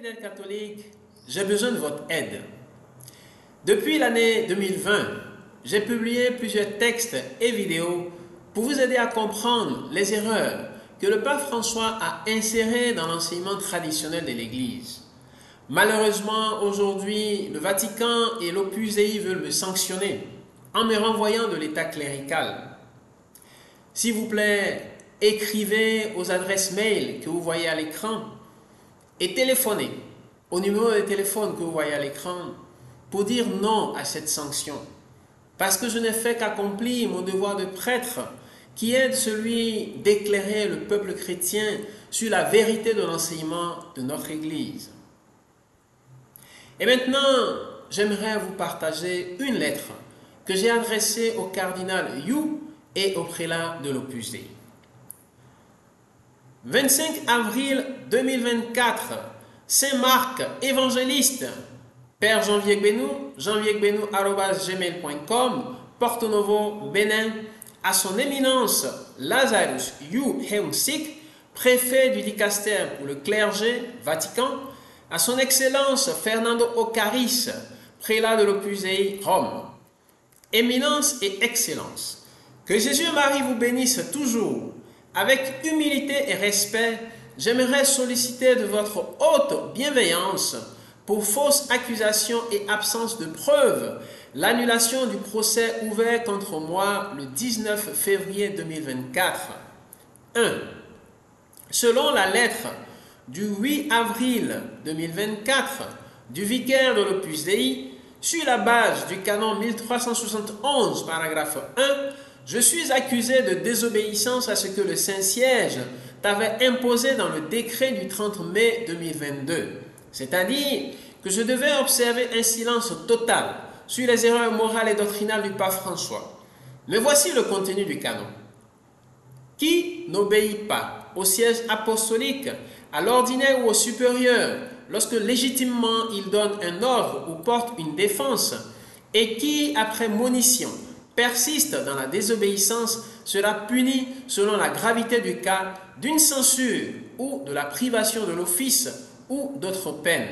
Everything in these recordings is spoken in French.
fidèles catholiques, j'ai besoin de votre aide. Depuis l'année 2020, j'ai publié plusieurs textes et vidéos pour vous aider à comprendre les erreurs que le pape François a insérées dans l'enseignement traditionnel de l'Église. Malheureusement, aujourd'hui, le Vatican et l'Opus Dei veulent me sanctionner en me renvoyant de l'état clérical. S'il vous plaît, écrivez aux adresses mail que vous voyez à l'écran et téléphonez au numéro de téléphone que vous voyez à l'écran pour dire non à cette sanction. Parce que je n'ai fait qu'accomplir mon devoir de prêtre qui est celui d'éclairer le peuple chrétien sur la vérité de l'enseignement de notre Église. Et maintenant, j'aimerais vous partager une lettre que j'ai adressée au cardinal Yu et au prélat de l'Opus Dei. 25 avril 2024, Saint Marc, évangéliste, Père Janvier Gbenou, janviergbenou@gmail.com, Porto Novo, Bénin, à son éminence Lazarus Yu Heung-sik, préfet du dicaster pour le clergé, Vatican, à son excellence Fernando Ocaris, prélat de l'Opus Dei, Rome. Éminence et excellence, que Jésus et Marie vous bénissent toujours. Avec humilité et respect, j'aimerais solliciter de votre haute bienveillance pour fausses accusations et absence de preuves, l'annulation du procès ouvert contre moi le 19 février 2024. 1. Selon la lettre du 8 avril 2024 du vicaire de l'Opus Dei, sur la base du canon 1371, paragraphe 1, je suis accusé de désobéissance à ce que le Saint-Siège t'avait imposé dans le décret du 30 mai 2022. C'est-à-dire que je devais observer un silence total sur les erreurs morales et doctrinales du pape François. Mais voici le contenu du canon. Qui n'obéit pas au siège apostolique, à l'ordinaire ou au supérieur, lorsque légitimement il donne un ordre ou porte une défense, et qui, après monition, persiste dans la désobéissance, sera puni selon la gravité du cas d'une censure ou de la privation de l'office ou d'autres peines.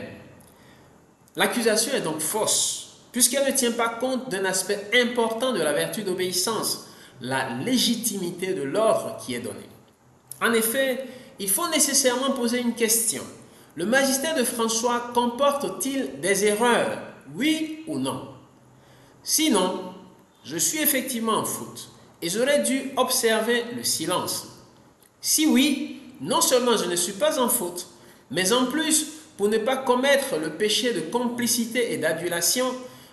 L'accusation est donc fausse, puisqu'elle ne tient pas compte d'un aspect important de la vertu d'obéissance, la légitimité de l'ordre qui est donné. En effet, il faut nécessairement poser une question. Le magistère de François comporte-t-il des erreurs, oui ou non? Sinon, je suis effectivement en faute et j'aurais dû observer le silence. Si oui, non seulement je ne suis pas en faute, mais en plus, pour ne pas commettre le péché de complicité et d'adulation,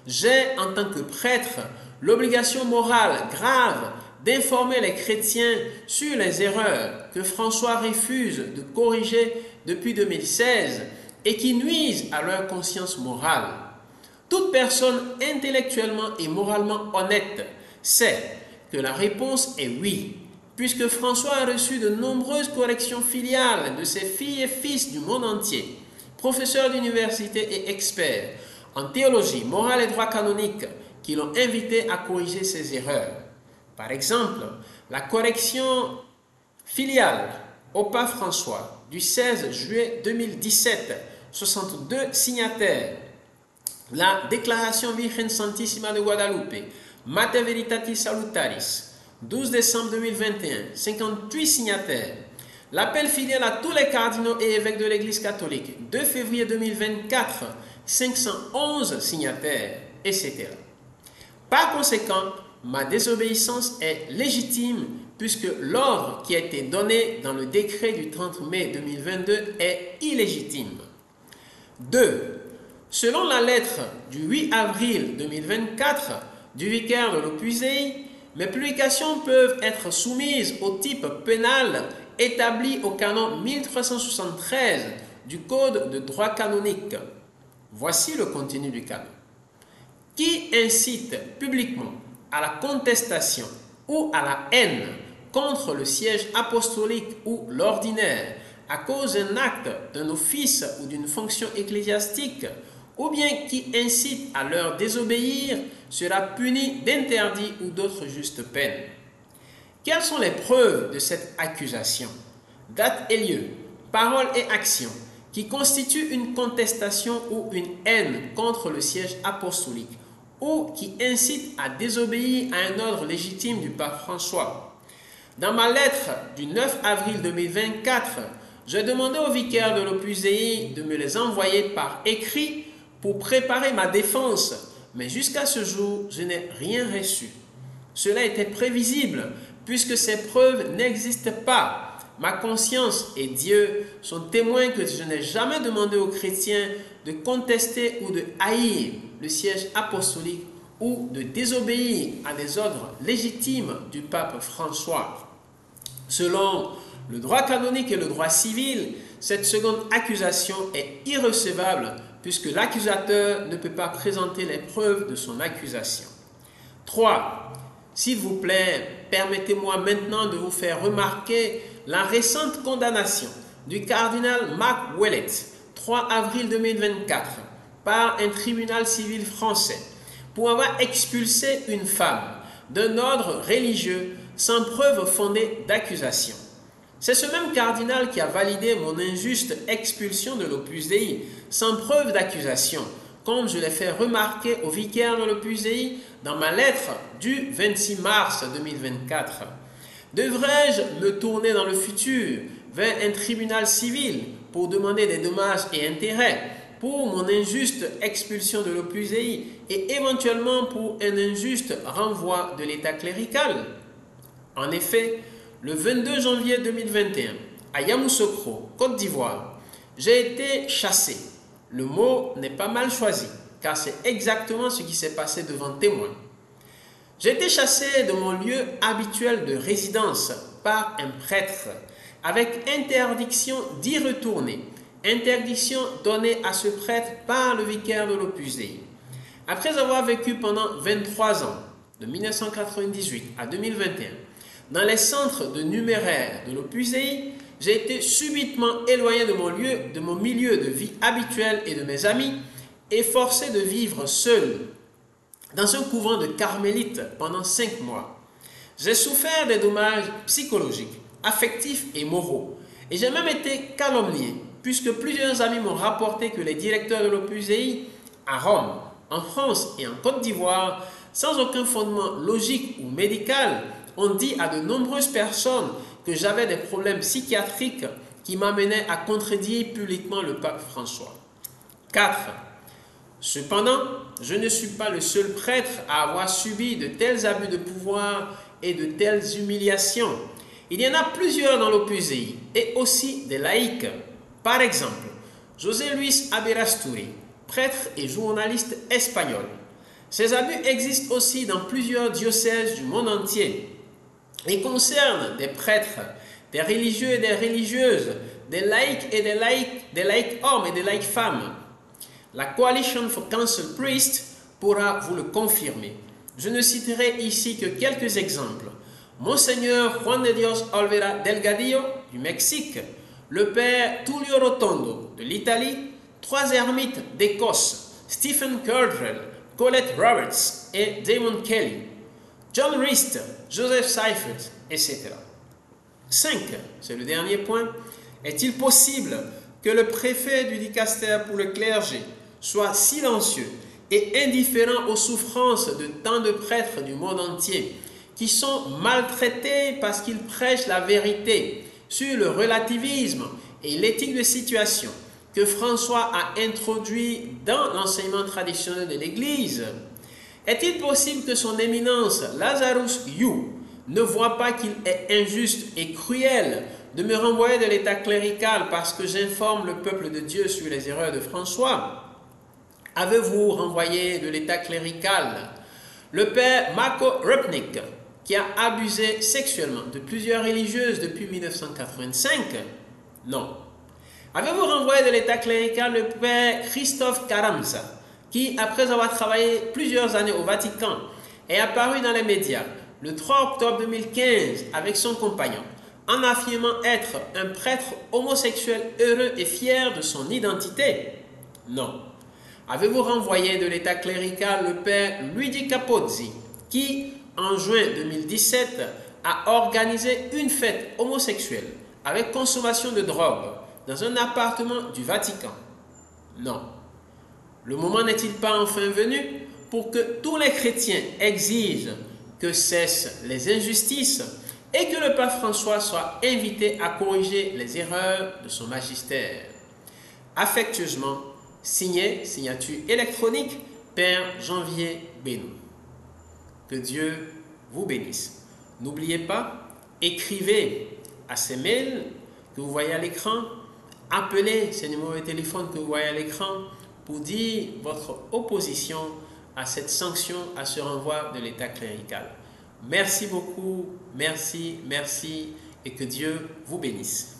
j'ai, en tant que prêtre, l'obligation morale grave d'informer les chrétiens sur les erreurs que François refuse de corriger depuis 2016 et qui nuisent à leur conscience morale. Toute personne intellectuellement et moralement honnête sait que la réponse est oui, puisque François a reçu de nombreuses corrections filiales de ses filles et fils du monde entier, professeurs d'université et experts en théologie, morale et droit canonique, qui l'ont invité à corriger ses erreurs. Par exemple, la correction filiale au pape François du 16 juillet 2017, 62 signataires. La déclaration Virgen Santissima de Guadalupe, Mater Veritatis Salutaris, 12 décembre 2021, 58 signataires. L'appel filial à tous les cardinaux et évêques de l'Église catholique, 2 février 2024, 511 signataires, etc. Par conséquent, ma désobéissance est légitime puisque l'ordre qui a été donné dans le décret du 30 mai 2022 est illégitime. 2. Selon la lettre du 8 avril 2024 du vicaire de l'Opus Dei, mes publications peuvent être soumises au type pénal établi au canon 1373 du Code de droit canonique. Voici le contenu du canon. Qui incite publiquement à la contestation ou à la haine contre le siège apostolique ou l'ordinaire à cause d'un acte, d'un office ou d'une fonction ecclésiastique, ou bien qui incite à leur désobéir, sera puni d'interdit ou d'autres justes peines. Quelles sont les preuves de cette accusation? Date et lieu, paroles et actions. qui constitue une contestation ou une haine contre le siège apostolique ou qui incite à désobéir à un ordre légitime du pape François. Dans ma lettre du 9 avril 2024, j'ai demandé au vicaire de l'Opus Dei de me les envoyer par écrit pour préparer ma défense, mais jusqu'à ce jour, je n'ai rien reçu. Cela était prévisible puisque ces preuves n'existent pas. Ma conscience et Dieu sont témoins que je n'ai jamais demandé aux chrétiens de contester ou de haïr le siège apostolique ou de désobéir à des ordres légitimes du pape François. Selon le droit canonique et le droit civil, cette seconde accusation est irrecevable puisque l'accusateur ne peut pas présenter les preuves de son accusation. 3. S'il vous plaît, permettez-moi maintenant de vous faire remarquer la récente condamnation du cardinal Marc Ouellet, 3 avril 2024, par un tribunal civil français pour avoir expulsé une femme d'un ordre religieux sans preuve fondée d'accusation. C'est ce même cardinal qui a validé mon injuste expulsion de l'Opus Dei sans preuve d'accusation, comme je l'ai fait remarquer au vicaire de l'Opus Dei dans ma lettre du 26 mars 2024. Devrais-je me tourner dans le futur vers un tribunal civil pour demander des dommages et intérêts pour mon injuste expulsion de l'Opus Dei et éventuellement pour un injuste renvoi de l'État clérical? En effet, le 22 janvier 2021, à Yamoussoukro, Côte d'Ivoire, j'ai été chassé. Le mot n'est pas mal choisi, car c'est exactement ce qui s'est passé devant témoins. J'ai été chassé de mon lieu habituel de résidence par un prêtre, avec interdiction d'y retourner, interdiction donnée à ce prêtre par le vicaire de l'Opus Dei. Après avoir vécu pendant 23 ans, de 1998 à 2021, dans les centres de numéraire de l'Opus Dei, j'ai été subitement éloigné de mon milieu de vie habituel et de mes amis et forcé de vivre seul dans un couvent de carmélites pendant 5 mois. J'ai souffert des dommages psychologiques, affectifs et moraux et j'ai même été calomnié puisque plusieurs amis m'ont rapporté que les directeurs de l'Opus Dei à Rome, en France et en Côte d'Ivoire, sans aucun fondement logique ou médical, ont dit à de nombreuses personnes que j'avais des problèmes psychiatriques qui m'amenaient à contredire publiquement le pape François. 4. Cependant, je ne suis pas le seul prêtre à avoir subi de tels abus de pouvoir et de telles humiliations. Il y en a plusieurs dans l'Opus Dei et aussi des laïcs. Par exemple, José Luis Aberasturi, prêtre et journaliste espagnol. Ces abus existent aussi dans plusieurs diocèses du monde entier et concernent des prêtres, des religieux et des religieuses, des laïcs et des laïcs hommes et des laïcs femmes. La Coalition for Council Priests pourra vous le confirmer. Je ne citerai ici que quelques exemples. Monseigneur Juan de Dios Olvera Delgadillo du Mexique, le père Tullio Rotondo de l'Italie, 3 ermites d'Écosse, Stephen Curdrell, Colette Roberts et Damon Kelly, John Rist, Joseph Seifert, etc. 5. C'est le dernier point. Est-il possible que le préfet du dicastère pour le clergé soit silencieux et indifférent aux souffrances de tant de prêtres du monde entier qui sont maltraités parce qu'ils prêchent la vérité sur le relativisme et l'éthique de situation que François a introduit dans l'enseignement traditionnel de l'Église? Est-il possible que son éminence Lazarus You ne voit pas qu'il est injuste et cruel de me renvoyer de l'état clérical parce que j'informe le peuple de Dieu sur les erreurs de François? Avez-vous renvoyé de l'état clérical le père Marco Rupnik, qui a abusé sexuellement de plusieurs religieuses depuis 1985? Non. Avez-vous renvoyé de l'état clérical le père Christophe Caramza, qui, après avoir travaillé plusieurs années au Vatican, est apparu dans les médias le 3 octobre 2015 avec son compagnon, en affirmant être un prêtre homosexuel heureux et fier de son identité? Non. Avez-vous renvoyé de l'état clérical le père Luigi Capozzi, qui, en juin 2017, a organisé une fête homosexuelle avec consommation de drogue dans un appartement du Vatican? Non. Le moment n'est-il pas enfin venu pour que tous les chrétiens exigent que cessent les injustices et que le pape François soit invité à corriger les erreurs de son magistère? Affectueusement, signé, signature électronique, Père Janvier Bénou. Que Dieu vous bénisse. N'oubliez pas, écrivez à ces mails que vous voyez à l'écran, appelez ces numéros de téléphone que vous voyez à l'écran pour dire votre opposition à cette sanction, à ce renvoi de l'État clérical. Merci beaucoup, merci, et que Dieu vous bénisse.